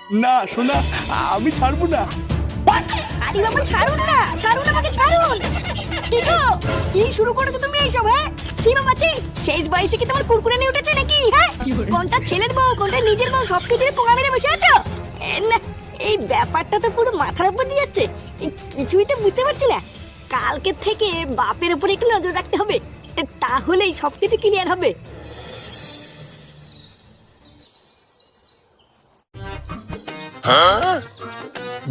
না শোনা, আমি ছাড়বো না। আরে বাবা ছাড়ুন না, ছাড়ুন আমাকে, ছাড়ুন। কি গো, কি শুরু করেছো তুমি এইসব? হ্যাঁ ছি বাবা ছি, শেষ বয়সে কি তোমার কুরকুরে নিয়ে উঠেছে নাকি? হ্যাঁ কোনটা ছেলের বউ কোনটা নিজের বউ সবকিছুরই পোঙা মেরে বসে আছো। না এই ব্যাপারটা তো পুরো মাথার উপর দিয়ে যাচ্ছে, কিছুই তো বুঝতে পারছি না। কালকে থেকে বাপের উপরে একটু নজর রাখতে হবে, তাহলেই সবকিছু ক্লিয়ার হবে।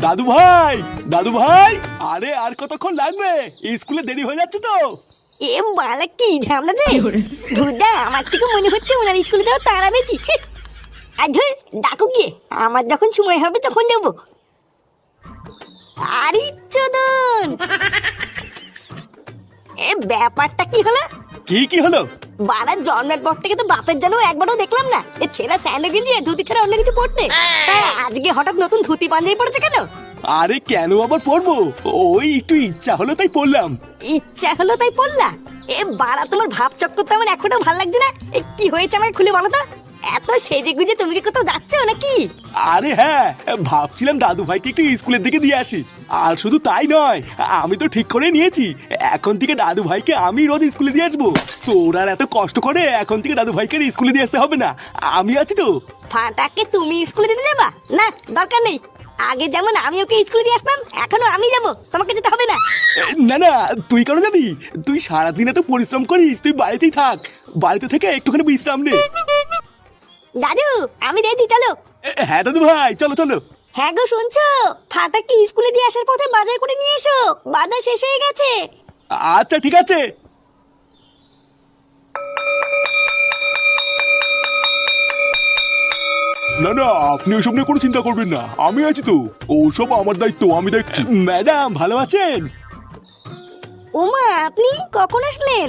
দাদু ভাই, দাদু ভাই, আরে আর কতক্ষণ লাগবে? স্কুলে দেরি হয়ে যাচ্ছে তো। এ বালা কি ঝামলা রে ভুদা, আমার থেকে মনে হচ্ছে ওনার স্কুলে যাওয়া তারা বেশি। আর ধর ডাকো গিয়ে, আমার যখন সময় হবে তখন যাবো। আরে চোদন, এ ব্যাপারটা কি হলো? কি কি হলো? বাড়ার জন্মের পর থেকে তো বাপের জন্য একবারও দেখলাম না এ ছেঁড়া স্যান্ডো গেঞ্জি আর ধুতি ছাড়া অন্য কিছু পড়তে। তাই আজকে হঠাৎ নতুন ধুতি পাঞ্জাবি পড়েছে কেন? আরে কেন আবার পড়বো, ওই একটু ইচ্ছা হলো তাই পড়লাম। ইচ্ছা হলো তাই পড়লা? এ বাড়া তোমার ভাব চক্কর তো আমার এখনো ভালো লাগছে না। এ কি হয়েছে আমাকে খুলে বলো তো। এত সেজে গুজে তুমি কি কোথাও যাচ্ছ নাকি? আরে হ্যাঁ, ভাবছিলাম দাদু ভাইকে একটু স্কুলের দিকে দিয়ে আসি। আর শুধু তাই নয়, আমি তো ঠিক করে নিয়েছি এখন থেকে দাদু ভাইকে আমি রোজ স্কুলে দিয়ে আসবো। তোর আর এত কষ্ট করে এখন থেকে দাদু ভাইকে স্কুলে দিয়ে আসতে হবে না, আমি আছি তো। ফাটাকে তুমি স্কুলে দিতে যাবা? না দরকার নেই, আগে যেমন আমি ওকে স্কুলে দিয়ে আসতাম এখনো আমি যাবো, তোমাকে যেতে হবে না। না না, তুই কেন যাবি? তুই সারাদিন এত পরিশ্রম করিস, তুই বাড়িতেই থাক। বাড়িতে থেকে একটুখানি বিশ্রাম নে। দাদু আমি রেডি, চলো। হ্যাঁ দাদু ভাই, চলো চলো। হ্যাঁ গো শুনছো, ফাটাকে স্কুলে দিয়ে আসার পথে বাজার করে নিয়ে এসো, বাজার শেষ হয়ে গেছে। আচ্ছা ঠিক আছে। না না, আপনি ওসব নিয়ে কোনো চিন্তা করবেন না, আমি আছি তো। ওসব আমার দায়িত্ব, আমি দেখছি। ম্যাডাম ভালো আছেন? ওমা আপনি কখন আসলেন?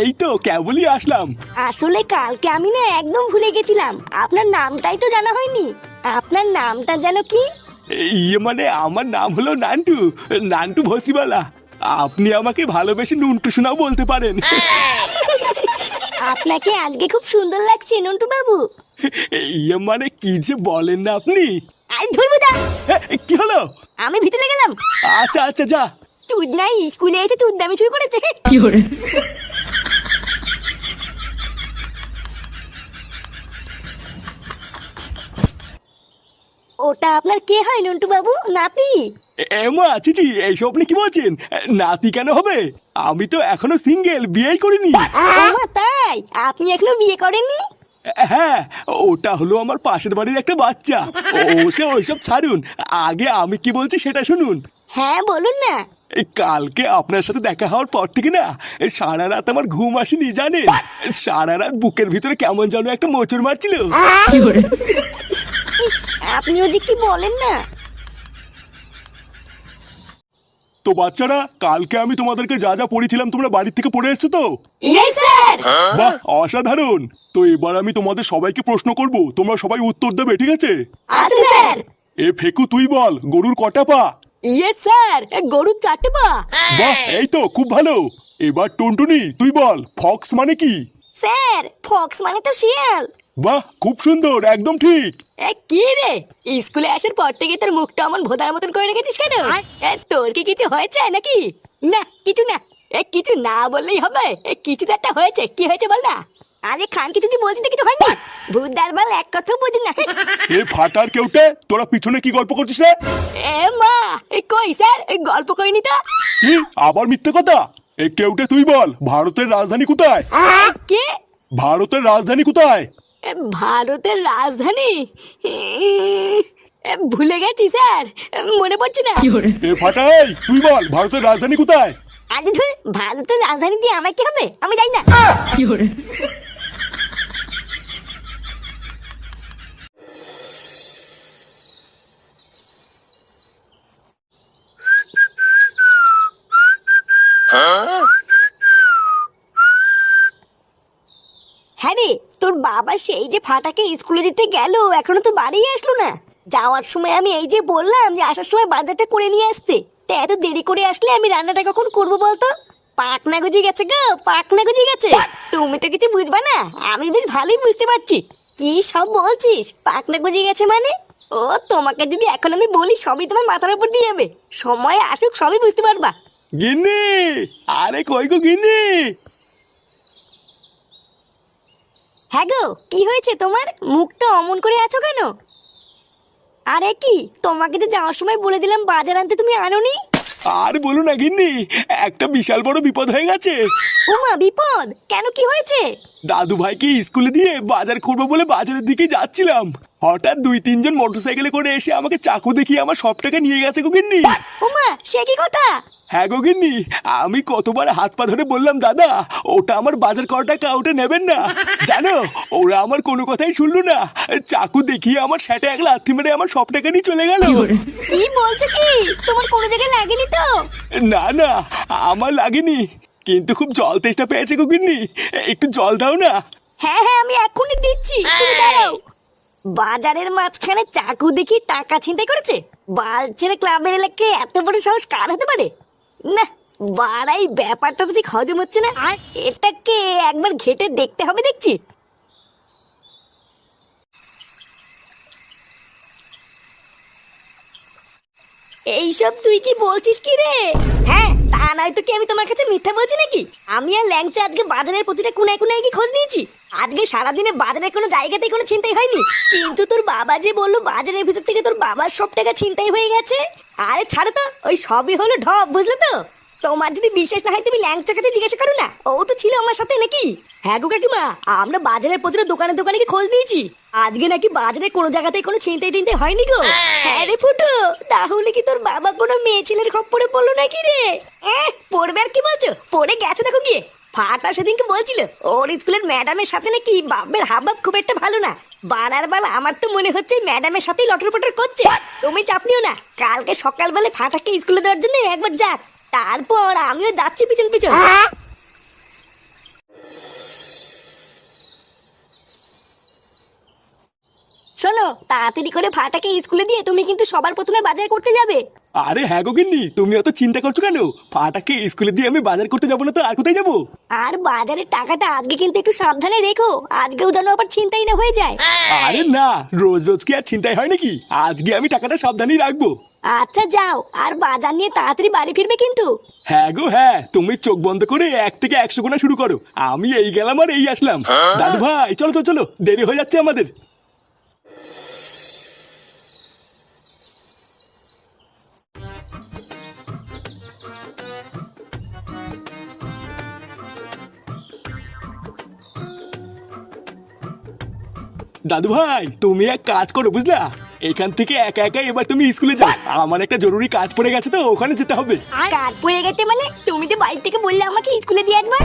এই তো কেবলই আসলাম। আসলে কালকে আমি না একদম ভুলে গেছিলাম, আপনার নামটাই তো জানা হয়নি। আপনার নামটা যেন কি? ইয়ে মানে আমার নাম হলো নান্টু, নান্টু ভসিবালা। আপনি আমাকে ভালোবেসে নুন্টু শোনাও বলতে পারেন। আপনাকে আজকে খুব সুন্দর লাগছে নন্টু বাবু। ইয়ে মানে কি যে বলেন না আপনি। আই ধরবো দা। কি হলো? আমি ভিতরে গেলাম। আচ্ছা আচ্ছা যা। তুই নাই স্কুলে এসে তুই দামি শুরু করেছে। কি করে? ওটা আপনার কে হয় নন্টু বাবু? নাতি? এমা চিচি, এইসব আপনি কি বলছেন? নাতি কেন হবে? আমি তো এখনো সিঙ্গেল, বিয়েই করিনি। ওমা তাই? আপনি এখনো বিয়ে করেননি? হ্যাঁ, ওটা হলো আমার পাশের বাড়ির একটা বাচ্চা। সে ওইসব ছাড়ুন, আগে আমি কি বলছি সেটা শুনুন। হ্যাঁ বলুন না। কালকে আপনার সাথে দেখা হওয়ার পর থেকে না সারা রাত আমার ঘুম আসেনি জানেন। সারা রাত বুকের ভিতরে কেমন যেন একটা মোচড় মারছিল। কি করে? ইস, আপনিও যে কি বলেন না। তো বাচ্চারা, কালকে আমি তোমাদেরকে যা যা পড়েছিলাম তোমরা বাড়ির থেকে পড়ে এসছো তো? Yes sir. বাহ অসাধারণ। তো এবার আমি তোমাদের সবাইকে প্রশ্ন করব, তোমরা সবাই উত্তর দেবে, ঠিক আছে? আচ্ছা স্যার। এ ফেকু তুই বল, গরুর কটা পা? ইয়েস স্যার, গরুর 4টে পা। বাহ এই তো খুব ভালো। এবার টুনটুনি তুই বল, ফক্স মানে কি? স্যার ফক্স মানে তো শিয়াল। বাহ খুব সুন্দর, একদম ঠিক। এ কি রে, স্কুলে আসার পর থেকে তোর মুখটা অমন ভোদার মতন করে রেখেছিস কেন? তোর কি কিছু হয়েছে নাকি? না কিছু না। কিছু না বললেই হবে, কিছু তো একটা হয়েছে। কি হয়েছে বল না। আরে খান কিছু তুই বলছিস তো কিছু হয়নি। ভূতদার বল এক কথাও বুঝি না। এ ফাটার কেউটে, তোরা পিছনে কি গল্প করছিস রে? এ মা, কই স্যার গল্প করিনি তো। কি আবার মিথ্যে কথা? এ কেউটে তুই বল, ভারতের রাজধানী কোথায়? কে? ভারতের রাজধানী কোথায়? ভারতের রাজধানী? ভুলে গেছি স্যার, মনে পড়ছে না। কি করে? এ ফাটাই তুই বল, ভারতের রাজধানী কোথায়? আরে ধুর, ভারতের রাজধানী দিয়ে আমার কি হবে, আমি জানি না। কি করে? হ্যাঁ রে, তোর বাবা সেই যে ফাটাকে স্কুলে দিতে গেল, এখনো তো বাড়ি আসলো না। যাওয়ার সময় আমি এই যে বললাম যে আসার সময় বাজারটা করে নিয়ে আসতে, তা এত দেরি করে আসলে আমি রান্নাটা কখন করবো বলতো? পাকনা গজিয়ে গেছে গো, পাকনা গজিয়ে গেছে। তুমি তো কিছু বুঝবা না, আমি বেশ ভালোই বুঝতে পারছি। কি সব বলছিস? পাকনা গজিয়ে গেছে মানে? ও তোমাকে যদি এখন আমি বলি সবই তোমার মাথার উপর দিয়ে যাবে। সময় আসুক সবই বুঝতে পারবা। গিন্নি, আরে কই গো গিন্নি? হ্যাঁ গো, কি হয়েছে তোমার? মুখটা অমন করে আছো কেন? আরে কি, তোমাকে তো যাওয়ার সময় বলে দিলাম বাজার আনতে, তুমি আনোনি? আর বলো না গিন্নি, একটা বিশাল বড় বিপদ হয়ে গেছে। ওমা, বিপদ? কেন, কি হয়েছে? দাদু ভাইকে স্কুলে দিয়ে বাজার করবো বলে বাজারের দিকে যাচ্ছিলাম, হঠাৎ 2-3 জন মোটরসাইকেলে করে এসে আমাকে চাকু দেখিয়ে আমার সব টাকা নিয়ে গেছে গো গিন্নি। ওমা, সে কি কথা? হ্যাঁ গো গিন্নি, আমি কতবার হাত পা ধরে বললাম দাদা ওটা আমার বাজার করা টাকা, ওটা নেবেন না। জানো, ওরা আমার কোনো কথাই শুনলো না, চাকু দেখিয়ে আমার সেটা এক লাথি মেরে আমার সব টাকা নিয়ে চলে গেল। কি বলছো কি? তোমার কোনো জায়গায় লাগেনি তো? না না, আমার লাগেনি, কিন্তু খুব জল তেষ্টা পেয়েছে গো গিন্নি, একটু জল দাও না। হ্যাঁ হ্যাঁ, আমি এক্ষুনি দিচ্ছি, তুমি দাঁড়াও। বাজারের মাঝখানে চাকু দেখি টাকা ছিনতাই করেছে? বালছেড়ে ক্লাবের এলাকায় এত বড় সাহস কার হতে পারে? না, বাড়াই ব্যাপারটা তো ঠিক হজম হচ্ছে না। এটাকে একবার ঘেটে দেখতে হবে দেখছি। এইসব তুই কি বলছিস কি রে? হ্যাঁ, তা নয় তো কি আমি তোমার কাছে মিথ্যা বলছি নাকি? আমি আর ল্যাংচা আজকে বাজারের প্রতিটা কোনায় কোনায় কি খোঁজ নিয়েছি। আজকে সারাদিনে বাজারের কোনো জায়গাতেই কোনো ছিনতাই হয়নি, কিন্তু তোর বাবা যে বললো বাজারের ভিতর থেকে তোর বাবার সব টাকা ছিনতাই হয়ে গেছে। আরে ছাড়ো তো, ওই সবই হলো ঢপ, বুঝলে তো? তোমার যদি বিশ্বাস না হয় তুমি ল্যাংচার কাছে জিজ্ঞাসা করো না, ও তো ছিল আমার সাথে নাকি। হ্যাঁ গো কাকিমা, আমরা বাজারের প্রতিটা দোকানে দোকানে কি খোঁজ নিয়েছি, আজকে নাকি বাজারে কোনো জায়গাতে কোনো ছিনতাই টিনতাই হয়নি গো। হ্যাঁ রে ফুটো, তাহলে কি তোর বাবা কোনো মেয়ে ছেলের খপ্পরে পড়লো নাকি রে? পড়বে আর কি বলছো, পড়ে গেছো দেখো গিয়ে। ফাটা সেদিনকে বলছিল ওর স্কুলের ম্যাডামের সাথে নাকি বাপের হাবভাব খুব একটা ভালো না। বানার বেলা আমার তো মনে হচ্ছে ম্যাডামের সাথেই লটর পটর করছে। তুমি চাপ নিও না, কালকে সকালবেলা ফাটাকে স্কুলে দেওয়ার জন্য একবার যাক, তারপর আমিও যাচ্ছি পিছন পিছন। শোনো, তাড়াতাড়ি করে ফাটাকে স্কুলে দিয়ে তুমি কিন্তু সবার প্রথমে বাজার করতে যাবে। আরে হ্যাঁ গো গিন্নি, তুমি অত চিন্তা করছো কেন? ফাটাকে স্কুলে দিয়ে আমি বাজার করতে যাবো না তো আর কোথায় যাবো? আর বাজারের টাকাটা আজকে কিন্তু একটু সাবধানে রেখো, আজকেও যেন আবার ছিনতাই না হয়ে যায়। আরে না, রোজ রোজ কি আর চিন্তাই হয় নাকি? আজকে আমি টাকাটা সাবধানেই রাখবো। আচ্ছা যাও, আর বাজার নিয়ে তাড়াতাড়ি বাড়ি ফিরবে কিন্তু। হ্যাঁ গো হ্যাঁ, তুমি চোখ বন্ধ করে 1 থেকে 100 গোনা শুরু করো, আমি এই গেলাম আর এই আসলাম। দাদু ভাই চলো তো, চলো, দেরি হয়ে যাচ্ছে আমাদের। দাদু ভাই তুমি এক কাজ করো বুঝলা, এখান থেকে একা একা এবার তুমি স্কুলে যাও, আমার একটা জরুরি কাজ পড়ে গেছে তো ওখানে যেতে হবে। কাজ পড়ে গেছে মানে? তুমি তো বাড়ি থেকে বললে আমাকে স্কুলে দিয়ে আসবে।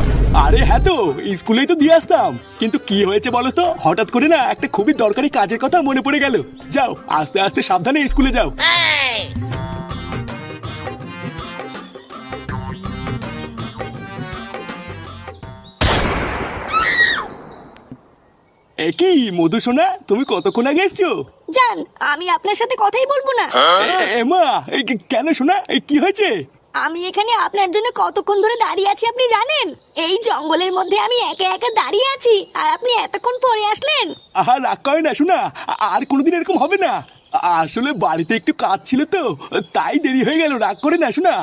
আরে হ্যাঁ তো, স্কুলেই তো দিয়ে আসতাম, কিন্তু কি হয়েছে বলো তো, হঠাৎ করে না একটা খুবই দরকারি কাজের কথা মনে পড়ে গেল। যাও, আস্তে আস্তে সাবধানে স্কুলে যাও। একই মধু সোনা, তুমি কতক্ষণ আগে এসছো? জান, আমি আপনার সাথে কথাই বলবো না। এমা, কেন সোনা, কি হয়েছে? আমি এখানে আপনার জন্য কতক্ষণ ধরে দাঁড়িয়ে আছি আপনি জানেন? এই জঙ্গলের মধ্যে আমি একা একা দাঁড়িয়ে আছি, আর আপনি এতক্ষণ পরে আসলেন। আহা রাগ করে না শোনা, আর কোনোদিন এরকম হবে না। আসলে বাড়িতে একটু কাজ ছিল তো, তাই দেরি হয়ে গেল, রাগ করে না শোনা।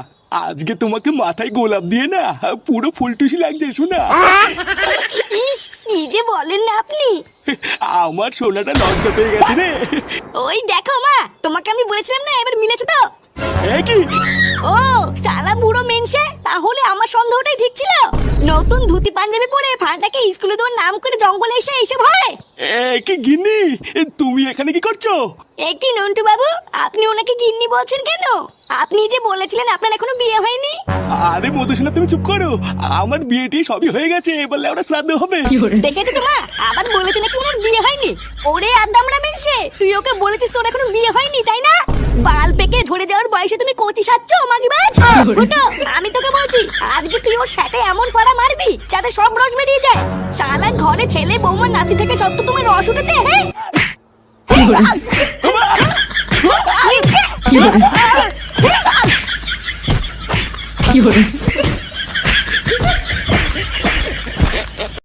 আজকে তোমাকে মাথায় গোলাপ দিয়ে না পুরো ফুলটুসি লাগছে শোনা। ইস, কি যে বলেন না আপনি। আমার সোনাটা লজ্জা পেয়ে গেছে রে। ওই দেখো মা, তোমাকে আমি বলেছিলাম না, এবার মিলেছে তো। কি? ও শালা বুড়ো মেনসে, তাহলে আমার সন্দেহটাই ঠিক ছিল। নতুন ধুতি পাঞ্জাবি পরে ফাটাকে স্কুলে দেওয়ার নাম করে জঙ্গলে এসে এইসব হয়। কি গিন্নি, তুমি এখানে কি করছো? একই নন্টু বাবু, আপনি ওনাকে গিন্নি বলছেন কেন? আপনি যে বলেছিলেন আপনার এখনো বিয়ে হয়নি। আরে মধুসোনা তুমি চুপ করো, আমার বিয়েটি সবই হয়ে গেছে, এবার ওরা শ্রাদ্ধ হবে। দেখেছো তো মা, আবার বলেছে নাকি ওনার বিয়ে হয়নি। ওরে আদামরা মেনসে, তুই ওকে বলেছিস তোর এখনো বিয়ে হয়নি তাই না? বাল পেকে ঝরে যাওয়ার বয়সে তুমি কচি সাচ্ছ মাগিবাজ। ফুটো, আমি তোকে বলছি আজকে তুই ওর সাথে এমন পাড়া মারবি যাতে সব রস বেরিয়ে যায়। শালা ঘরে ছেলে বৌমা নাতি থেকে সব তো তোমার রস উঠেছে। হ্যাঁ, কি